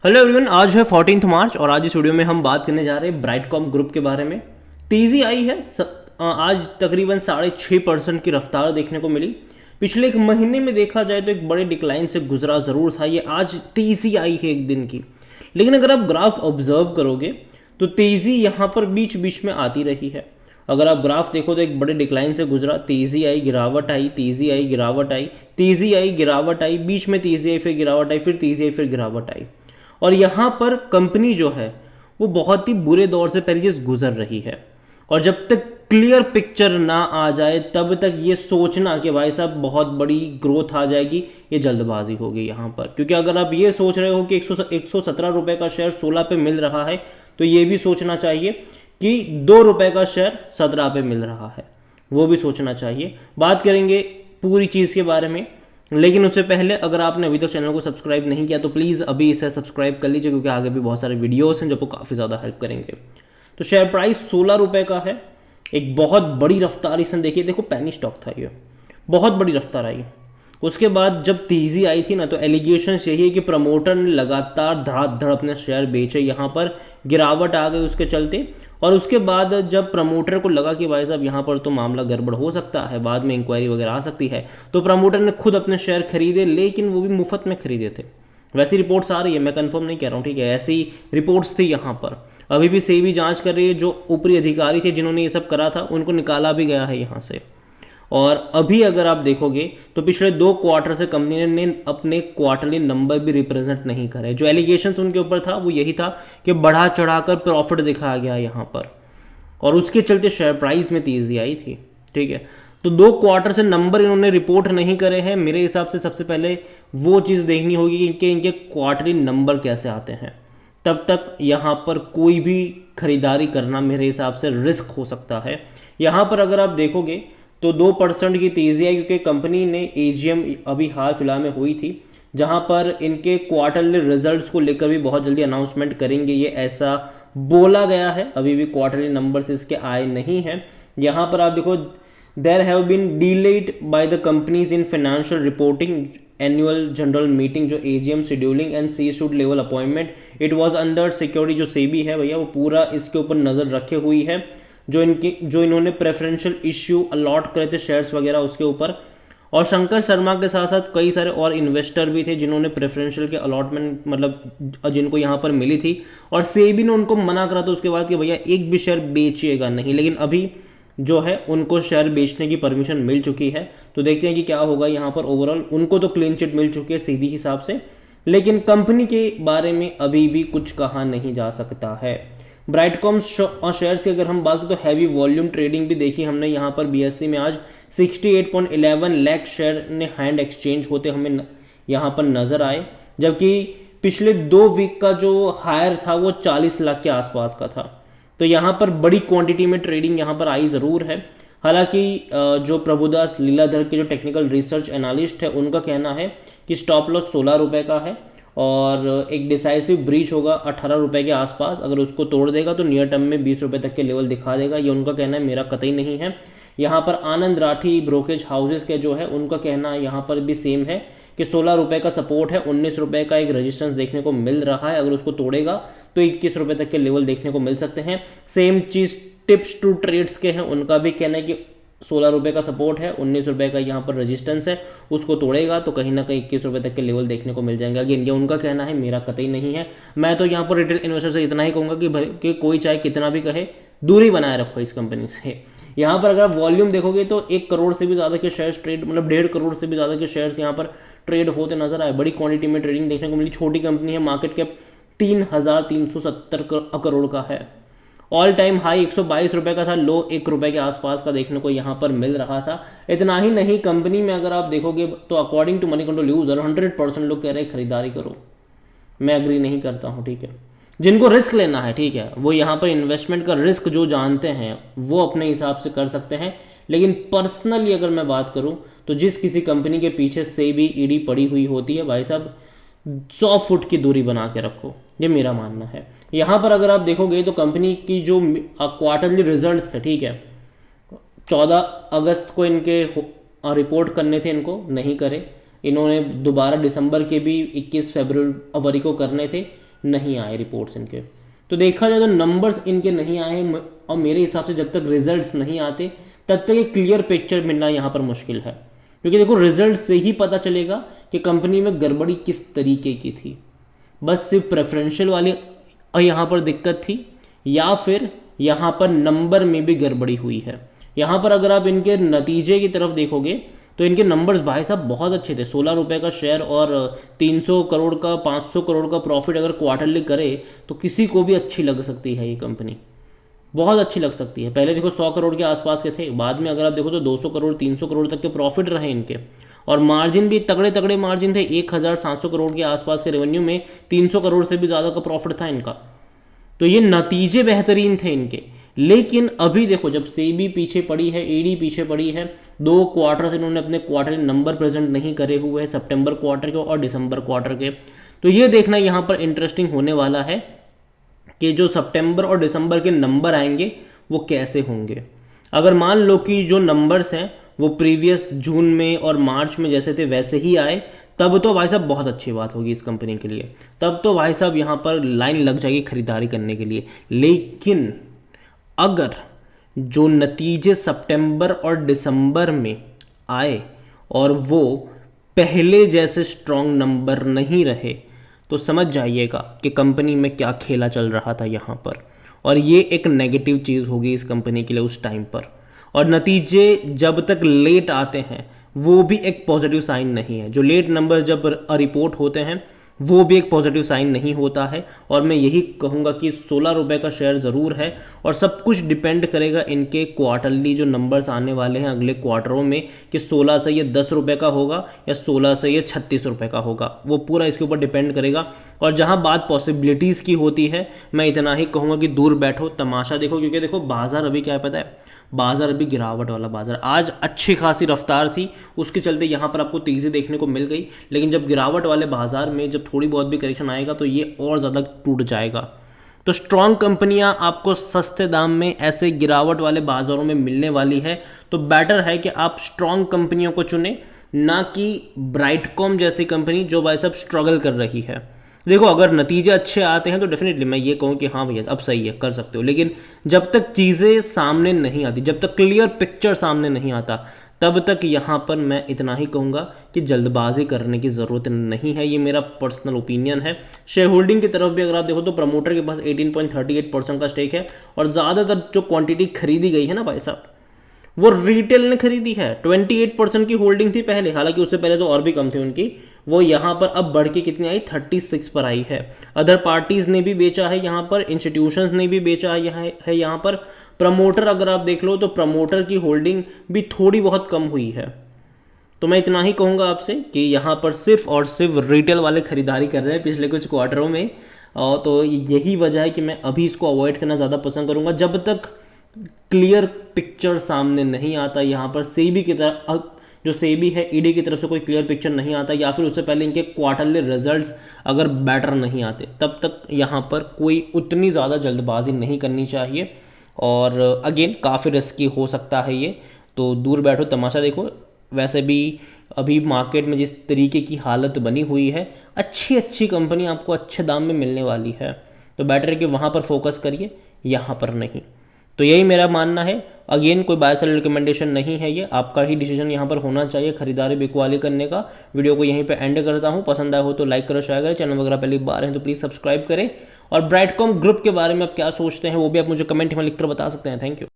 Hello everyone, आज है 14 मार्च और आज इस वीडियो में हम बात करने जा रहे हैं ब्राइटकॉम ग्रुप के बारे में। तेज़ी आई है। आज तकरीबन 6.5% की रफ्तार देखने को मिली। पिछले एक महीने में देखा जाए तो एक बड़े डिक्लाइन से गुजरा ज़रूर था, ये आज तेज़ी आई है एक दिन की। लेकिन अगर आप ग्राफ ऑब्जर्व करोगे तो तेज़ी यहाँ पर बीच बीच में आती रही है। अगर आप ग्राफ देखो तो एक बड़े डिक्लाइन से गुजरा, तेज़ी आई, गिरावट आई, तेज़ी आई, गिरावट आई, तेज़ी आई, गिरावट आई, बीच में तेज़ी आई, फिर गिरावट आई, फिर तेज़ी आई, फिर गिरावट आई। और यहाँ पर कंपनी जो है वो बहुत ही बुरे दौर से पहले चीज गुजर रही है। और जब तक क्लियर पिक्चर ना आ जाए तब तक ये सोचना कि भाई साहब बहुत बड़ी ग्रोथ आ जाएगी, ये जल्दबाजी होगी यहाँ पर। क्योंकि अगर आप ये सोच रहे हो कि 117 रुपए का शेयर 16 पे मिल रहा है, तो ये भी सोचना चाहिए कि 2 रुपए का शेयर 17 पे मिल रहा है, वो भी सोचना चाहिए। बात करेंगे पूरी चीज़ के बारे में, लेकिन उससे पहले अगर आपने अभी तक चैनल को सब्सक्राइब नहीं किया तो प्लीज़ अभी इसे सब्सक्राइब कर लीजिए, क्योंकि आगे भी बहुत सारे वीडियोस हैं जो आपको काफ़ी ज़्यादा हेल्प करेंगे। तो शेयर प्राइस 16 रुपए का है। एक बहुत बड़ी रफ्तार इसने देखी, देखो पैनी स्टॉक था ये, बहुत बड़ी रफ्तार आई। उसके बाद जब तेज़ी आई थी ना, तो एलिगेशन यही है कि प्रमोटर ने लगातार धड़ाधड़ अपने शेयर बेचे, यहाँ पर गिरावट आ गई उसके चलते। और उसके बाद जब प्रमोटर को लगा कि भाई साहब यहाँ पर तो मामला गड़बड़ हो सकता है, बाद में इंक्वायरी वगैरह आ सकती है, तो प्रमोटर ने खुद अपने शेयर खरीदे, लेकिन वो भी मुफ्त में खरीदे थे। वैसी रिपोर्ट्स आ रही है, मैं कंफर्म नहीं कह रहा हूँ, ठीक है, ऐसी रिपोर्ट्स थी यहाँ पर। अभी भी सेबी जांच कर रही है, जो ऊपरी अधिकारी थे जिन्होंने ये सब करा था उनको निकाला भी गया है यहाँ से। और अभी अगर आप देखोगे तो पिछले 2 क्वार्टर से कंपनी ने अपने क्वार्टरली नंबर भी रिप्रेजेंट नहीं करे। जो एलिगेशन उनके ऊपर था वो यही था कि बढ़ा चढ़ाकर प्रॉफिट दिखाया गया यहाँ पर, और उसके चलते शेयर प्राइस में तेजी आई थी। ठीक है, तो 2 क्वार्टर से नंबर इन्होंने रिपोर्ट नहीं करे हैं। मेरे हिसाब से सबसे पहले वो चीज़ देखनी होगी कि इनके क्वार्टरली नंबर कैसे आते हैं, तब तक यहाँ पर कोई भी खरीदारी करना मेरे हिसाब से रिस्क हो सकता है। यहाँ पर अगर आप देखोगे तो 2% की तेज़ी है, क्योंकि कंपनी ने एजीएम अभी हाल फिलहाल में हुई थी, जहां पर इनके क्वार्टरली रिजल्ट्स को लेकर भी बहुत जल्दी अनाउंसमेंट करेंगे, ये ऐसा बोला गया है। अभी भी क्वार्टरली नंबर्स इसके आए नहीं हैं। यहाँ पर आप देखो, there have been delayed by the companies in financial reporting annual general meeting, जो AGM scheduling and C suite level appointment, it was under security. जो सेबी है भैया, वो पूरा इसके ऊपर नज़र रखे हुई है। जो इन्होंने प्रेफरेंशियल इश्यू अलॉट करे थे शेयर्स वगैरह उसके ऊपर। और शंकर शर्मा के साथ साथ कई सारे और इन्वेस्टर भी थे जिन्होंने प्रेफरेंशियल के अलॉटमेंट मतलब जिनको यहाँ पर मिली थी, और सेबी ने उनको मना करा था उसके बाद कि भैया एक भी शेयर बेचिएगा नहीं। लेकिन अभी जो है उनको शेयर बेचने की परमिशन मिल चुकी है, तो देखते हैं कि क्या होगा यहाँ पर। ओवरऑल उनको तो क्लीन चिट मिल चुकी है सीधी हिसाब से, लेकिन कंपनी के बारे में अभी भी कुछ कहा नहीं जा सकता है। ब्राइटकॉम शेयर्स की अगर हम बात करें तो हैवी वॉल्यूम ट्रेडिंग भी देखी हमने यहाँ पर। बीएससी में आज 68.11 लाख शेयर ने हैंड एक्सचेंज होते हमें यहाँ पर नजर आए, जबकि पिछले 2 वीक का जो हायर था वो 40 लाख के आसपास का था। तो यहाँ पर बड़ी क्वांटिटी में ट्रेडिंग यहाँ पर आई ज़रूर है। हालांकि जो प्रभुदास लीलाधर के जो टेक्निकल रिसर्च एनालिस्ट है, उनका कहना है कि स्टॉप लॉस 16 रुपये का है और एक डिसाइसिव ब्रीच होगा 18 रुपये के आसपास। अगर उसको तोड़ देगा तो नियर टर्म में 20 रुपये तक के लेवल दिखा देगा, ये उनका कहना है, मेरा कतई नहीं है। यहाँ पर आनंद राठी ब्रोकेज हाउसेस के जो है उनका कहना यहाँ पर भी सेम है कि 16 रुपये का सपोर्ट है, 19 रुपये का एक रेजिस्टेंस देखने को मिल रहा है। अगर उसको तोड़ेगा तो 21 रुपये तक के लेवल देखने को मिल सकते हैं। सेम चीज़ टिप्स टू ट्रेड्स के हैं, उनका भी कहना है कि 16 रुपये का सपोर्ट है, 19 रुपये का यहाँ पर रेजिस्टेंस है, उसको तोड़ेगा तो कहीं ना कहीं 21 रुपये तक के लेवल देखने को मिल जाएंगे। अगेन ये उनका कहना है, मेरा कतई नहीं है। मैं तो यहाँ पर रिटेल इन्वेस्टर से इतना ही कहूँगा कि कोई चाहे कितना भी कहे, दूरी बनाए रखो इस कंपनी से। यहाँ पर अगर आप वॉल्यूम देखोगे तो 1 करोड़ से भी ज़्यादा के शेयर्स ट्रेड, मतलब 1.5 करोड़ से भी ज़्यादा के शेयर्स यहाँ पर ट्रेड होते नजर आए। बड़ी क्वांटिटी में ट्रेडिंग देखने को मिली। छोटी कंपनी है, मार्केट कैप 3,370 करोड़ का है। ऑल टाइम हाई 122 रुपये का था, लो 1 रुपये के आसपास का देखने को यहाँ पर मिल रहा था। इतना ही नहीं, कंपनी में अगर आप देखोगे तो according to Moneycontrol user 100% लोग कह रहे हैं खरीदारी करो। मैं एग्री नहीं करता हूँ, ठीक है। जिनको रिस्क लेना है, ठीक है, वो यहाँ पर इन्वेस्टमेंट का रिस्क जो जानते हैं वो अपने हिसाब से कर सकते हैं। लेकिन पर्सनली अगर मैं बात करूँ तो जिस किसी कंपनी के पीछे से भी ईडी पड़ी हुई होती है, भाई साहब 100 फुट की दूरी बना के रखो, ये मेरा मानना है। यहाँ पर अगर आप देखोगे तो कंपनी की जो क्वार्टरली रिजल्ट्स थे, ठीक है, 14 अगस्त को इनके रिपोर्ट करने थे, इनको नहीं करे। इन्होंने दोबारा दिसंबर के भी 21 फरवरी को करने थे, नहीं आए रिपोर्ट्स इनके। तो देखा जाए तो नंबर्स इनके नहीं आए हैं, और मेरे हिसाब से जब तक रिजल्ट्स नहीं आते तब तक एक क्लियर पिक्चर मिलना यहाँ पर मुश्किल है, क्योंकि देखो रिजल्ट से ही पता चलेगा कि कंपनी में गड़बड़ी किस तरीके की थी। बस सिर्फ प्रेफरेंशियल वाली यहाँ पर दिक्कत थी, या फिर यहाँ पर नंबर में भी गड़बड़ी हुई है। यहाँ पर अगर आप इनके नतीजे की तरफ देखोगे तो इनके नंबर्स भाई साहब बहुत अच्छे थे। 16 रुपये का शेयर और 300 करोड़ का 500 करोड़ का प्रॉफिट अगर क्वार्टरली करे तो किसी को भी अच्छी लग सकती है ये कंपनी, बहुत अच्छी लग सकती है। पहले देखो 100 करोड़ के आसपास के थे, बाद में अगर आप देखो तो 200 करोड़ 300 करोड़ तक के प्रॉफिट रहे इनके, और मार्जिन भी तगड़े तगड़े मार्जिन थे। 1700 करोड़ के आसपास के रेवेन्यू में 300 करोड़ से भी ज़्यादा का प्रॉफिट था इनका। तो ये नतीजे बेहतरीन थे इनके। लेकिन अभी देखो जब सेबी पीछे पड़ी है, ईडी पीछे पड़ी है, 2 क्वार्टर से इन्होंने अपने क्वार्टरली नंबर प्रेजेंट नहीं करे हुए हैं, सितंबर क्वार्टर के और दिसंबर क्वार्टर के। तो ये देखना यहाँ पर इंटरेस्टिंग होने वाला है कि जो सितंबर और दिसंबर के नंबर आएंगे वो कैसे होंगे। अगर मान लो कि जो नंबर्स हैं वो प्रीवियस जून में और मार्च में जैसे थे वैसे ही आए, तब तो भाई साहब बहुत अच्छी बात होगी इस कंपनी के लिए, तब तो भाई साहब यहाँ पर लाइन लग जाएगी खरीदारी करने के लिए। लेकिन अगर जो नतीजे सितंबर और दिसंबर में आए और वो पहले जैसे स्ट्रॉन्ग नंबर नहीं रहे, तो समझ जाइएगा कि कंपनी में क्या खेला चल रहा था यहाँ पर, और ये एक नेगेटिव चीज़ होगी इस कंपनी के लिए उस टाइम पर। और नतीजे जब तक लेट आते हैं वो भी एक पॉजिटिव साइन नहीं है। जो लेट नंबर जब रिपोर्ट होते हैं वो भी एक पॉजिटिव साइन नहीं होता है। और मैं यही कहूँगा कि 16 रुपये का शेयर ज़रूर है, और सब कुछ डिपेंड करेगा इनके क्वार्टरली जो नंबर्स आने वाले हैं अगले क्वार्टरों में, कि 16 से ये 10 रुपये का होगा या 16 से ये 36 रुपये का होगा, वो पूरा इसके ऊपर डिपेंड करेगा। और जहाँ बात पॉसिबिलिटीज़ की होती है, मैं इतना ही कहूँगा कि दूर बैठो तमाशा देखो, क्योंकि देखो बाजार अभी क्या है पता है, बाजार अभी गिरावट वाला बाजार। आज अच्छी खासी रफ्तार थी, उसके चलते यहाँ पर आपको तेज़ी देखने को मिल गई, लेकिन जब गिरावट वाले बाजार में जब थोड़ी बहुत भी करेक्शन आएगा तो ये और ज़्यादा टूट जाएगा। तो स्ट्रॉन्ग कंपनियाँ आपको सस्ते दाम में ऐसे गिरावट वाले बाजारों में मिलने वाली है, तो बेटर है कि आप स्ट्रॉन्ग कंपनियों को चुनें, ना कि ब्राइटकॉम जैसी कंपनी जो भाई साहब स्ट्रगल कर रही है। देखो अगर नतीजे अच्छे आते हैं तो डेफिनेटली मैं ये कहूँ कि हाँ भैया अब सही है, कर सकते हो, लेकिन जब तक चीज़ें सामने नहीं आती, जब तक क्लियर पिक्चर सामने नहीं आता, तब तक यहाँ पर मैं इतना ही कहूँगा कि जल्दबाजी करने की ज़रूरत नहीं है। ये मेरा पर्सनल ओपिनियन है। शेयर होल्डिंग की तरफ भी अगर आप देखो तो प्रमोटर के पास 18.38% का स्टेक है, और ज़्यादातर जो क्वांटिटी खरीदी गई है ना भाई साहब वो रिटेल ने खरीदी है। 28% की होल्डिंग थी पहले, हालांकि उससे पहले तो और भी कम थी उनकी, वो यहाँ पर अब बढ़ के कितनी आई, 36 पर आई है। अदर पार्टीज़ ने भी बेचा है यहाँ पर, इंस्टीट्यूशंस ने भी बेचा है यहाँ पर। प्रमोटर अगर आप देख लो तो प्रमोटर की होल्डिंग भी थोड़ी बहुत कम हुई है। तो मैं इतना ही कहूँगा आपसे कि यहाँ पर सिर्फ और सिर्फ रिटेल वाले खरीदारी कर रहे हैं पिछले कुछ क्वार्टरों में, और तो यही वजह है कि मैं अभी इसको अवॉइड करना ज़्यादा पसंद करूँगा। जब तक क्लियर पिक्चर सामने नहीं आता, यहाँ पर सेबी की तरफ, जो सेबी है ईडी की तरफ से कोई क्लियर पिक्चर नहीं आता, या फिर उससे पहले इनके क्वार्टरली रिजल्ट्स अगर बेटर नहीं आते, तब तक यहाँ पर कोई उतनी ज़्यादा जल्दबाजी नहीं करनी चाहिए। और अगेन काफ़ी रिस्की हो सकता है ये, तो दूर बैठो तमाशा देखो। वैसे भी अभी मार्केट में जिस तरीके की हालत बनी हुई है, अच्छी अच्छी कंपनी आपको अच्छे दाम में मिलने वाली है, तो बेटर है कि वहाँ पर फोकस करिए, यहाँ पर नहीं। तो यही मेरा मानना है। अगेन कोई बाय सेल रिकमेंडेशन नहीं है, ये आपका ही डिसीजन यहाँ पर होना चाहिए खरीदारी बिकवाली करने का। वीडियो को यहीं पे एंड करता हूँ। पसंद आया हो तो लाइक करो, शेयर करें। चैनल वगैरह पहली बार है तो प्लीज़ सब्सक्राइब करें। और ब्राइटकॉम ग्रुप के बारे में आप क्या सोचते हैं वो भी आप मुझे कमेंट में लिखकर बता सकते हैं। Thank you.